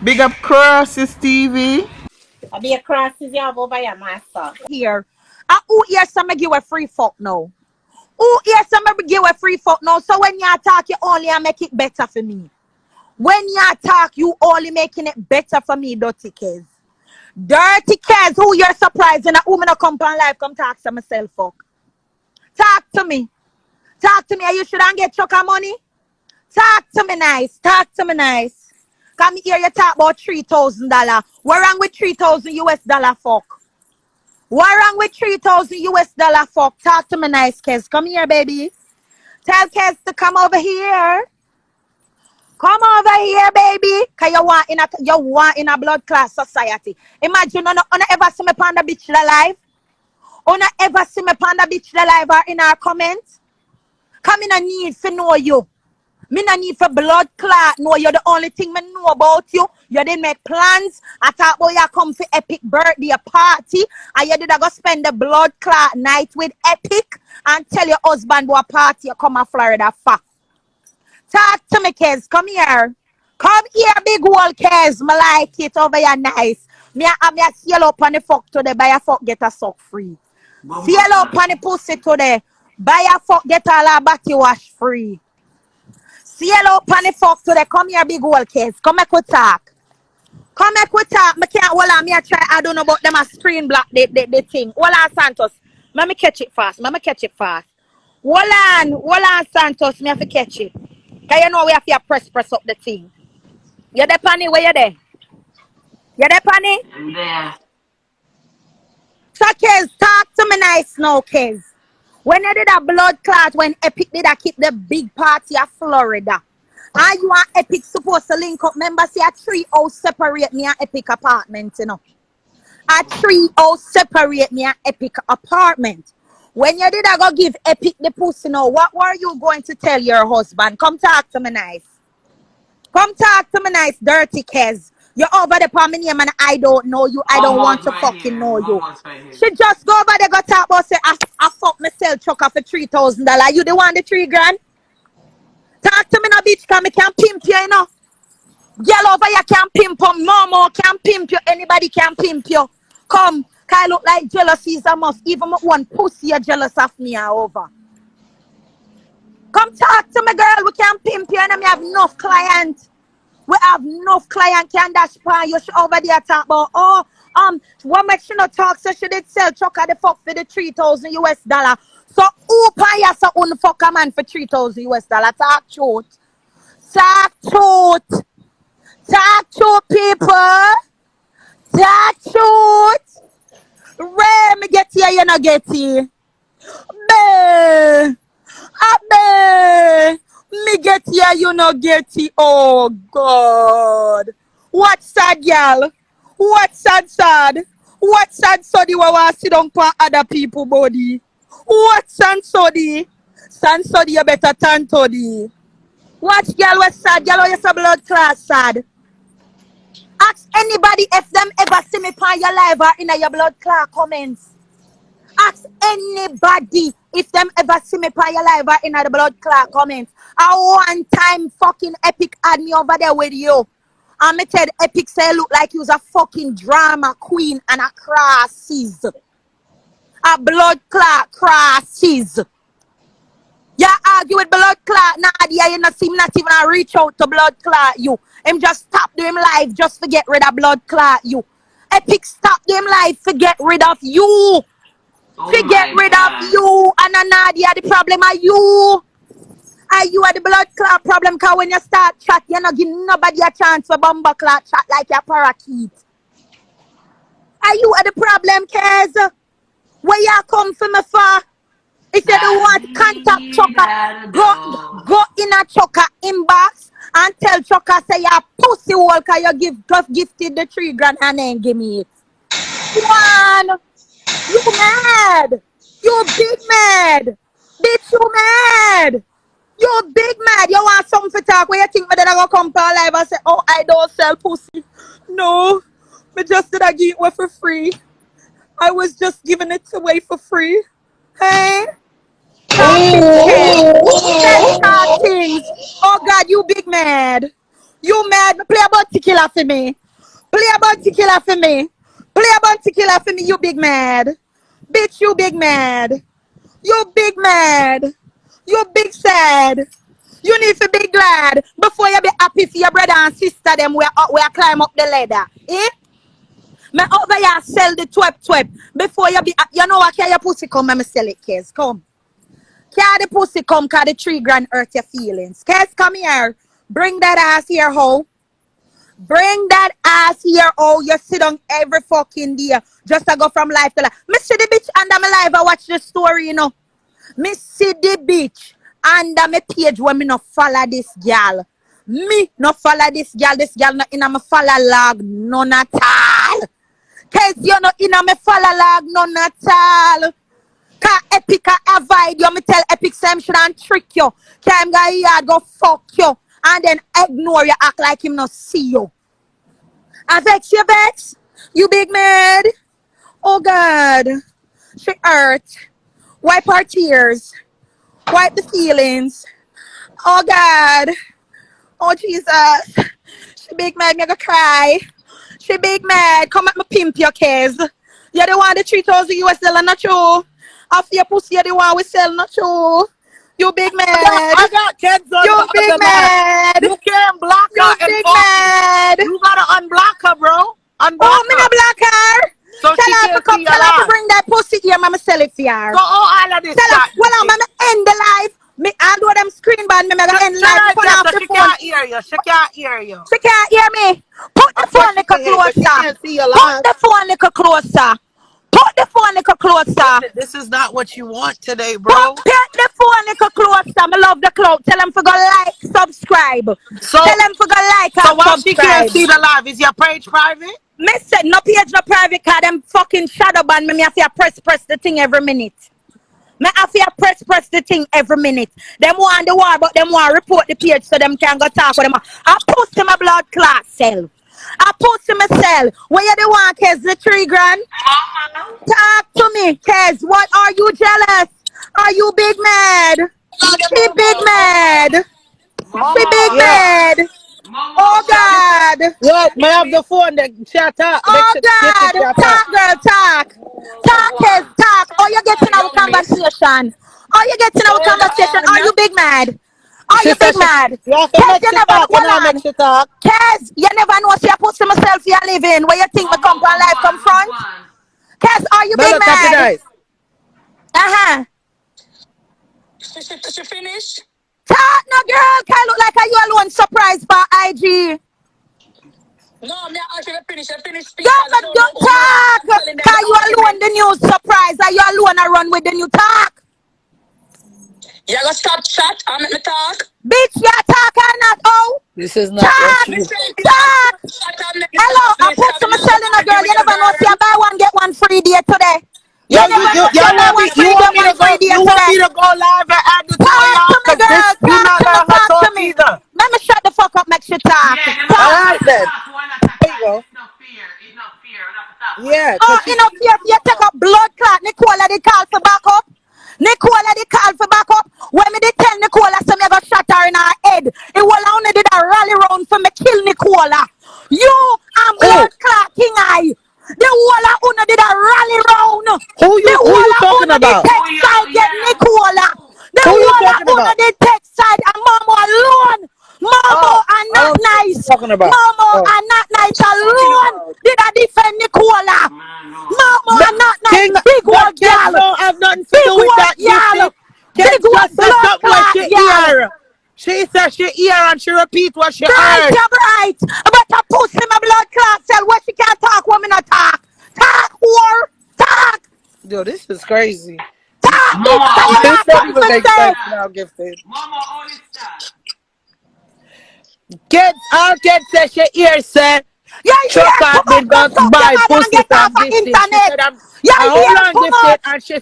Big up Crosses TV. I be a crosses you have over your master. Here. Who here some give a free fuck now? Who here some give a free fuck now? So when you talk, you only make it better for me. When you talk, you only making it better for me, dirty kids. Dirty kids, who you're surprising a woman a come on live, come talk to myself, fuck. Talk to me. Talk to me. You shouldn't get chuck of money. Talk to me nice. Talk to me nice. Come here, you talk about $3,000. What wrong with 3,000 US dollar, fuck? What wrong with 3,000 US dollar, fuck? Talk to me nice, Kez. Come here, baby. Tell Kez to come over here. Come over here, baby. Cause you want in a blood class society. Imagine you ever see me on the beach alive. You ever see me on the beach alive or in our comments. Come in a need to know you. Me no need for blood clot. No, you're the only thing me know about you. You didn't make plans. I thought boy you come for epic birthday party. And you did go spend the blood clot night with Epic and tell your husband what party you come to Florida for. Talk to me, Kez. Come here. Come here, big old Kez. Me like it over here nice. Me a seal up on the fuck today. Buy a fuck, get a suck free. Seal up on the pussy today. Buy a fuck, get all a body wash free. Seal up on the fuck today. Come here, big old Kez. Come make we talk. Come make we talk. Me can't hold on. Me a try. I don't know about them a screen block the thing. Hold on, Santos. Let me catch it fast. Hold on, Santos. Me have to catch it. Cause you know we have to press up the thing. You there, Panny? Where you there? You there, Panny? I'm there. So, Kez, talk to me nice now, Kez. When you did a blood clot, when Epic did I keep the big party of Florida. And you and Epic supposed to link up. Remember, see a 3 house separate me and Epic apartment, you know. A 3 house separate me and Epic apartment. When you did I go give Epic the pussy now, what were you going to tell your husband? Come talk to me nice. Come talk to me nice, dirty Kez. You're over the palm name and I don't know you. I don't want to fucking know you. She just go over there, go talk about say, I fuck myself trucker for $3,000. You the one the $3,000? Talk to me now, bitch, cause me can pimp you, you know. Girl over here can pimp you. Momo can pimp you. Anybody can pimp you. Come, cause I look like jealousy is a must. Even my one pussy are jealous of me over. Come talk to me, girl. We can pimp you and we have enough clients. We have enough client can dash pan. You should over there talk about what makes you not talk so she did sell truck at the fuck for the 3,000 US dollar. So who pay us a un fuck a man for 3,000 US dollar? Talk truth. Talk truth. Talk truth, people. Talk truth. Ray, me get here, you not get here. Bae. Abe. Me get here, you no get it. Oh God. What sad, girl? What sad? What sad you want to sit down for other people body? What sansody? Sansody, you better turn toddy. Watch, girl, what sad? Girl, you blood class sad. Ask anybody if them ever see me on your live or in your blood class comments. Ask anybody if them ever see me on your live or in the blood clot comments. A one time fucking Epic had me over there with you. And me tell Epic say look like you was a fucking drama queen and a crosses. A blood clot crosses. You argue with blood clot Nadia, you not seem not even reach out to blood clot you. Him just stop doing live just to get rid of blood clot you. Epic stop them live to get rid of you. To get rid of you and Nadia, the problem are you. Are you are the blood clot problem? Because when you start chat, you're not giving nobody a chance for bomber clot chat like your parakeet. Are you are the problem, Kez? Where you come from me for? If you don't want contact Chocker, go in a Chocker inbox and tell Chocker say you're pussy hole because you just gifted the $3,000 and then give me it. One. You mad? You big mad? Bitch, you mad? You big mad? You want something to talk where you think me that I gonna come to live and say, oh, I don't sell pussy. No, me just did I give it away for free. I was just giving it away for free. Hey? Stop things. Oh God, you big mad. You mad? Play a bounty killer for me. Play a bounty killer for me. Play a bounty killer for me, you big mad. Bitch, you big mad. You big mad. You big sad. You need to be glad before you be happy for your brother and sister them where climb up the ladder. Eh? Me over here sell the twep. Before you be you know what, can your pussy come and me sell it, Kez. Come. Can the pussy come, cause the 3 grand hurt your feelings. Kez, come here. Bring that ass here, ho. Bring that ass here, oh. You sit down every fucking day. Just to go from life to life. Me see the bitch under my life, I watch the story, you know. Me see the bitch under my page when me no follow this girl. Me no follow this girl. This girl not in a me follow log none at all. Cause you not in a me follow log none at all. Cause Epic avoid you. Me tell Epic same shit and trick you. Cause him go here go fuck you. And then ignore you, act like him not see you. I vex you, vex. You big mad. Oh God. She hurt. Wipe her tears. Wipe the feelings. Oh God. Oh Jesus. She big mad, me go cry. She big mad. Come at me pimp your case. You're the one that 3,000 US dollar, not true. After your pussy, you're the one we sell, not true. You big mad. I got kids on You the big other mad. You can't block You her and big fuck mad. You gotta unblock her, bro. Unblock Oh, me her. no block her. So Tell she her can't to come. see Tell your her to life. bring that pussy here, mama sell it for her. So all of this Tell her, chat. well, I'm gonna end the live. Me, I'll do them screen band. Me, gonna end Tell live. her Phone just off so the she phone. can't hear you. She can't hear you. She can't hear me. Put the Of phone course she little can hear you, but she closer. can't see your Put live. the phone little closer. Put the phone little closer. This is not what you want today, Put bro. the phone little closer. Me love the cloud. Tell them to go like, subscribe. So, Tell them to go like so and why she can't subscribe. see the live? Is your page private? Me said no page, no private, cause them fucking shadow ban me. Me have to press the thing every minute. Me have to press the thing every minute. Them want the war, but them want report the page so them can go talk with them. I post to my blood clot self. I post to myself. When you the one, Kez, the 3 grand? Talk to me, Kez. What are you jealous? Are you big mad? She big mad. She big Yeah. mad. Oh God. Yeah, may have the phone that she talk. Oh God, talk girl, talk. Talk is talk. Oh, you getting our conversation. Oh, you getting our conversation. Are you big mad? Are She you said big she, mad? you have to Kez, make you she never know. talk. You Hold know make on. she talk. Kez, you never know. See, I put to myself here living. Where you think me come from life come front? Kez, are you big Mellow copy mad? dice. Uh-huh. She finished? Talk no girl. Can look like you alone surprised by IG. No, me actually finished. I finished speaking. Yeah, but don't talk. Cause you alone the news surprise. Are you alone I run with the new talk? You gotta stop chat and let me talk. Bitch, you talk or not? Oh, This is not talk, what you. talk. Hello, I put some selling a girl. You never know. See, I buy one get one free day today. You Yo, never know. See, I buy one you free want get me one to go? free day You want today. me to go live and add the two of Talk y'all? to me, Cause girl. this you not letting her Talk to talk me. either. Let me shut the fuck up. Make she talk. All Talk. right then. There you go. Yeah, Oh, cause she. enough here. You take up blood clot. Nicola did call for backup. Nicola did call for backup. When me did tell Nicola, so me go shot her in her head. It was only did a rally round for me kill Nicola. You and Who? blood clot king eye. The whole of una did a rally round. Who The you whole of talking una did about? take side get Nicola. The Who you whole of talking una about? did take side and Momo alone. Momo Oh, are I not don't know what nice. you're talking about. Momo Oh. are not nice alone. Did I defend Nicola? Momo No, are not nice. King, Big but one kids girl. don't have nothing to Big do with one that girl. gifted. Big Kids one just said blood something what clot she girl. hear. She said she hear and she repeat what she Right, heard. you're right. But a pussy my blood clot cell where she can't talk, women not talk. Talk, whore. Talk. Yo, this is crazy. Talk, bitch. Can you This not don't something even to make say? sense now, gifted. Kids, our kids say she hear say Yeah, truck here, has come on, been go done suck your by mother and pussy get off from of gifted. She internet. said Yeah, hold here, on come gifted on. and she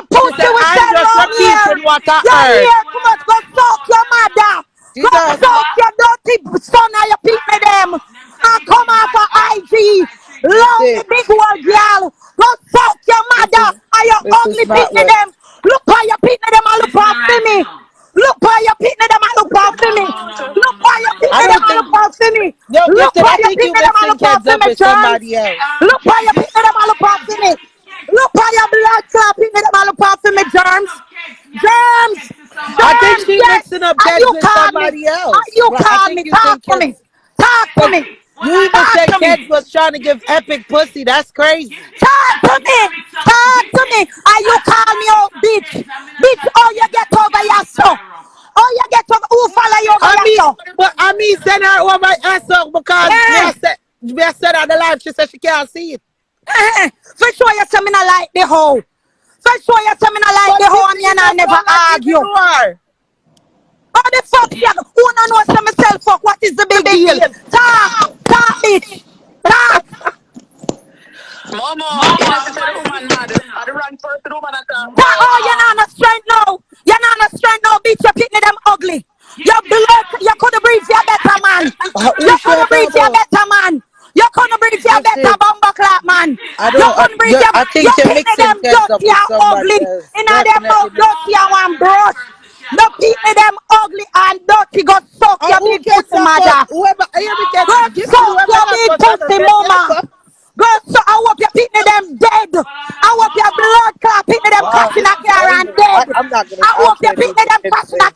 Pussy said with I'm that just long hair. repeating what I Yeah, heard. here, come on, go suck your mother. Go Jesus. suck your dirty son of your peep me them. And come off of IG. Lonely Gifted. big old girl. Go suck your mother. And your This is ugly not peep me what them. Look how you peep me them and look out for me. Look how you peep me them and look out for me. Look how you peep I me them don't and think look out for me. out kids for up me with germs. somebody else. Look how you pick them all up for me. Look how your blood clot pick them all up for me germs. Germs. I think Germs, she yes. mixing up And kids you with call me. somebody And else. you Like I call think me. you Talk think to me. kids. Talk to Cause me. you even Talk said to me. kids was trying to give epic pussy. That's crazy. Talk to me. Talk to me. And you call me out, bitch. Bitch, oh, you get over yourself. Oh, you get over. Who follow you over yourself? I mean, send her over my ass up because Eh. me I said on the live. She said she can't see it. For sure you say me not like the hoe. For sure you say me not like But the she hoe and me feel and I that never sound like argue. even more. How the fuck you? Who no know say myself fuck? What is the big deal? Talk, bitch. Talk. Momo, you know, she said the woman mad. I the wrong person, the woman attack. Oh, you're not no strength now. You're not no strength now, bitch. You're picking them ugly. Your blood, you couldn't breathe for a better man. You Who she couldn't breathe talk for a about? better man. You couldn't breathe for a better Gifted. bumper clap man. I You don't. couldn't breathe for I you think you're picking mixing them kids up dirty with and somebody ugly. else. In them Definitely mouth mixing. dirty and one brush. No picking them ugly and dirty. Go suck Oh, your who big can pussy suck up? mother. Whoever, I hear me Go get gifted. suck Whoever your that big was, I don't pussy get mama. up. Go so I hope your picnic them dead. I hope your blood clot picnic them Wow, crashing this a is car and crazy. dead. I'm not gonna. I I hope your can't do picnic them this crashing a thing.